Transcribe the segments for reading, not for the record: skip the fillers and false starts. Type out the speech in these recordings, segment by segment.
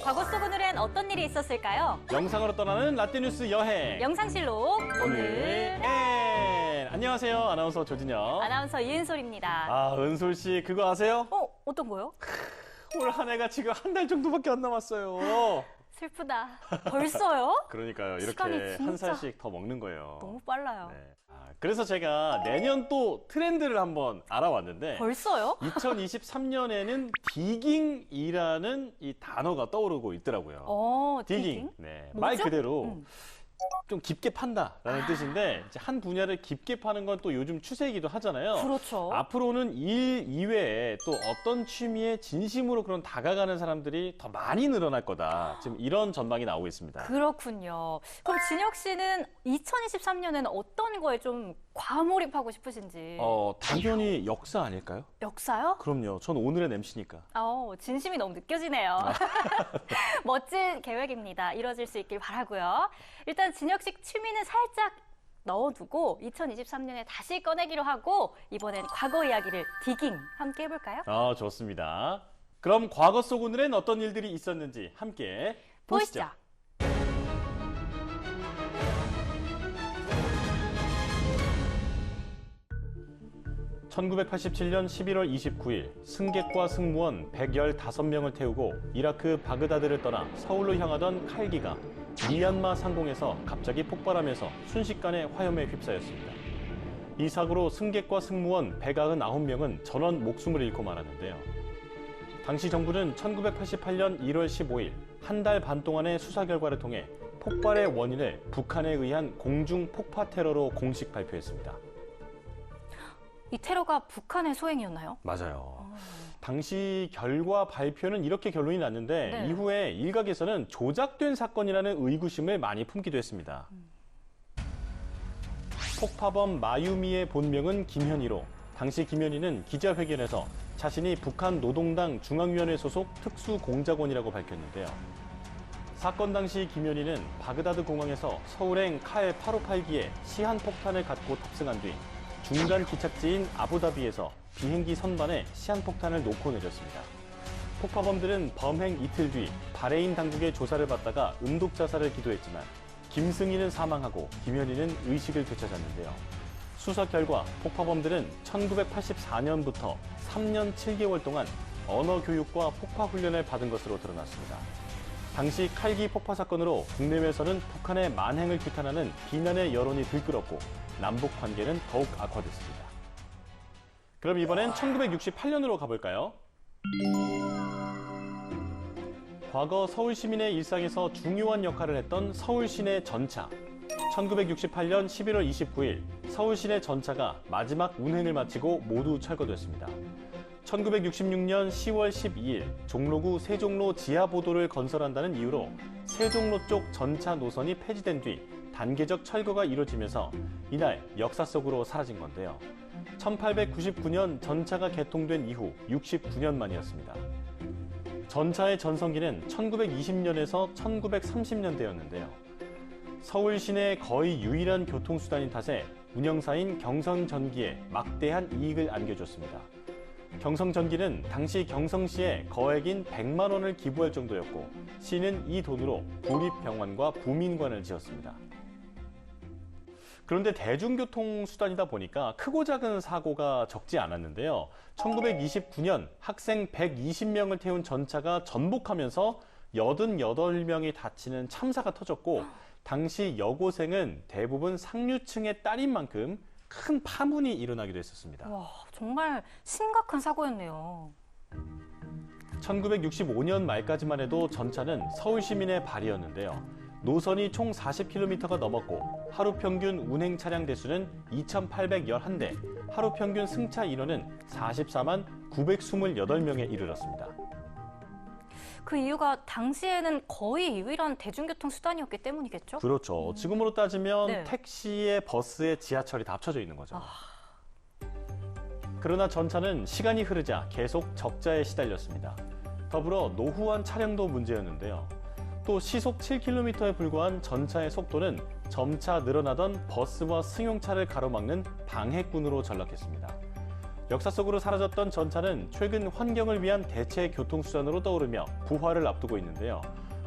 과거 속 오늘엔 어떤 일이 있었을까요? 영상으로 떠나는 라떼뉴스 여행. 영상실록 오늘은 안녕하세요. 아나운서 조진영. 아나운서 이은솔입니다. 아, 은솔 씨 그거 아세요? 어떤 거요? 올 한 해가 지금 한 달 정도밖에 안 남았어요. 슬프다. 벌써요? 그러니까요. 시간이 이렇게 진짜 한 살씩 더 먹는 거예요. 너무 빨라요. 네. 그래서 제가 내년 또 트렌드를 한번 알아왔는데 벌써요? 2023년에는 디깅이라는 이 단어가 떠오르고 있더라고요. 디깅. 네. 말 그대로 좀 깊게 판다라는 뜻인데 이제 한 분야를 깊게 파는 건 또 요즘 추세이기도 하잖아요. 그렇죠. 앞으로는 일 이외에 또 어떤 취미에 진심으로 그런 다가가는 사람들이 더 많이 늘어날 거다. 지금 이런 전망이 나오고 있습니다. 그렇군요. 그럼 진혁 씨는 2023년에는 어떤 거에 좀 과몰입하고 싶으신지? 당연히 역사 아닐까요? 역사요? 그럼요. 전 오늘의 MC니까. 진심이 너무 느껴지네요. 멋진 계획입니다. 이뤄질 수 있길 바라고요. 일단 진혁 씨 취미는 살짝 넣어두고 2023년에 다시 꺼내기로 하고 이번엔 과거 이야기를 디깅 함께 해볼까요? 좋습니다. 그럼 과거 속 오늘엔 어떤 일들이 있었는지 함께 보시죠. 1987년 11월 29일 승객과 승무원 115명을 태우고 이라크 바그다드를 떠나 서울로 향하던 칼기가 미얀마 상공에서 갑자기 폭발하면서 순식간에 화염에 휩싸였습니다. 이 사고로 승객과 승무원 199명은 전원 목숨을 잃고 말았는데요. 당시 정부는 1988년 1월 15일 한 달 반 동안의 수사 결과를 통해 폭발의 원인을 북한에 의한 공중 폭파 테러로 공식 발표했습니다. 이 테러가 북한의 소행이었나요? 맞아요. 당시 결과 발표는 이렇게 결론이 났는데 이후에 일각에서는 조작된 사건이라는 의구심을 많이 품기도 했습니다. 폭파범 마유미의 본명은 김현희로 당시 김현희는 기자회견에서 자신이 북한 노동당 중앙위원회 소속 특수공작원이라고 밝혔는데요. 사건 당시 김현희는 바그다드 공항에서 서울행 칼 858기에 시한폭탄을 갖고 탑승한 뒤 중간 기착지인 아부다비에서 비행기 선반에 시한폭탄을 놓고 내렸습니다. 폭파범들은 범행 이틀 뒤 바레인 당국의 조사를 받다가 음독자살을 기도했지만 김승희는 사망하고 김현희는 의식을 되찾았는데요. 수사 결과 폭파범들은 1984년부터 3년 7개월 동안 언어 교육과 폭파 훈련을 받은 것으로 드러났습니다. 당시 칼기 폭파 사건으로 국내외에서는 북한의 만행을 규탄하는 비난의 여론이 들끓었고 남북 관계는 더욱 악화됐습니다. 그럼 이번엔 1968년으로 가볼까요? 과거 서울 시민의 일상에서 중요한 역할을 했던 서울 시내 전차. 1968년 11월 29일 서울 시내 전차가 마지막 운행을 마치고 모두 철거됐습니다. 1966년 10월 12일 종로구 세종로 지하보도를 건설한다는 이유로 세종로 쪽 전차 노선이 폐지된 뒤 단계적 철거가 이루어지면서 이날 역사 속으로 사라진 건데요. 1899년 전차가 개통된 이후 69년 만이었습니다. 전차의 전성기는 1920년에서 1930년대였는데요. 서울 시내 거의 유일한 교통수단인 탓에 운영사인 경성전기에 막대한 이익을 안겨줬습니다. 경성전기는 당시 경성시에 거액인 100만 원을 기부할 정도였고 시는 이 돈으로 구립병원과 부민관을 지었습니다. 그런데 대중교통수단이다 보니까 크고 작은 사고가 적지 않았는데요. 1929년 학생 120명을 태운 전차가 전복하면서 88명이 다치는 참사가 터졌고 당시 여고생은 대부분 상류층의 딸인 만큼 큰 파문이 일어나기도 했었습니다. 와, 정말 심각한 사고였네요. 1965년 말까지만 해도 전차는 서울 시민의 발이었는데요. 노선이 총 40km가 넘었고 하루 평균 운행 차량 대수는 2,811대, 하루 평균 승차 인원은 44만 928명에 이르렀습니다. 그 이유가 당시에는 거의 유일한 대중교통 수단이었기 때문이겠죠? 그렇죠. 지금으로 따지면 네. 택시에 버스에 지하철이 다 합쳐져 있는 거죠. 그러나 전차는 시간이 흐르자 계속 적자에 시달렸습니다. 더불어 노후한 차량도 문제였는데요. 또 시속 7km에 불과한 전차의 속도는 점차 늘어나던 버스와 승용차를 가로막는 방해꾼으로 전락했습니다. 역사 속으로 사라졌던 전차는 최근 환경을 위한 대체 교통수단으로 떠오르며 부활을 앞두고 있는데요.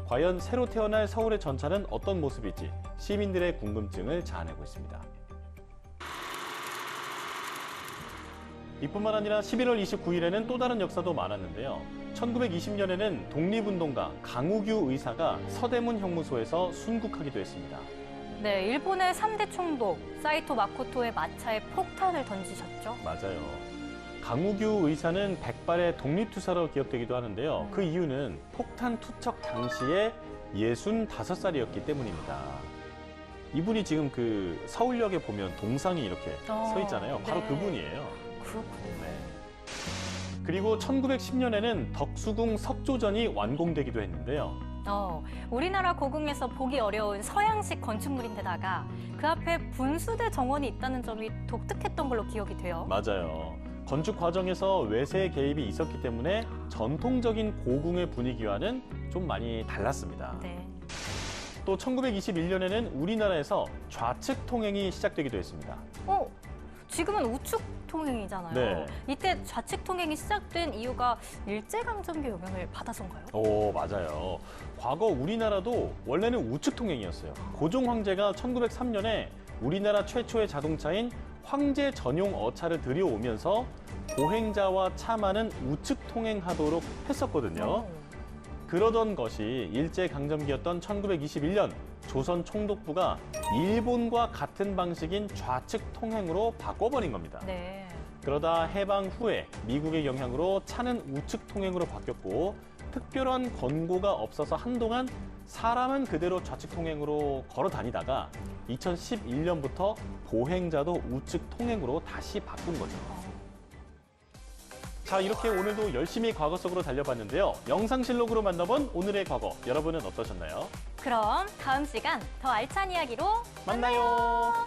과연 새로 태어날 서울의 전차는 어떤 모습일지 시민들의 궁금증을 자아내고 있습니다. 이뿐만 아니라 11월 29일에는 또 다른 역사도 많았는데요. 1920년에는 독립운동가 강우규 의사가 서대문 형무소에서 순국하기도 했습니다. 네, 일본의 3대 총독 사이토 마코토의 마차에 폭탄을 던지셨죠. 맞아요. 강우규 의사는 백발의 독립투사로 기억되기도 하는데요. 그 이유는 폭탄 투척 당시에 65살이었기 때문입니다. 이분이 지금 그 서울역에 보면 동상이 이렇게 서 있잖아요. 바로 네. 그분이에요. 그렇군요. 네. 그리고 1910년에는 덕수궁 석조전이 완공되기도 했는데요. 우리나라 고궁에서 보기 어려운 서양식 건축물인데다가 그 앞에 분수대 정원이 있다는 점이 독특했던 걸로 기억이 돼요. 맞아요. 건축 과정에서 외세의 개입이 있었기 때문에 전통적인 고궁의 분위기와는 좀 많이 달랐습니다. 네. 또 1921년에는 우리나라에서 좌측 통행이 시작되기도 했습니다. 지금은 우측 통행이잖아요. 네. 이때 좌측 통행이 시작된 이유가 일제강점기 영향을 받아서인가요? 맞아요. 과거 우리나라도 원래는 우측 통행이었어요. 고종 황제가 1903년에 우리나라 최초의 자동차인 황제 전용 어차를 들여오면서 보행자와 차만은 우측 통행하도록 했었거든요. 그러던 것이 일제강점기였던 1921년 조선 총독부가 일본과 같은 방식인 좌측 통행으로 바꿔버린 겁니다. 네. 그러다 해방 후에 미국의 영향으로 차는 우측 통행으로 바뀌었고 특별한 권고가 없어서 한동안 사람은 그대로 좌측 통행으로 걸어 다니다가 2011년부터 보행자도 우측 통행으로 다시 바꾼 거죠. 자, 이렇게 오늘도 열심히 과거 속으로 달려봤는데요. 영상실록으로 만나본 오늘의 과거, 여러분은 어떠셨나요? 그럼 다음 시간 더 알찬 이야기로 만나요.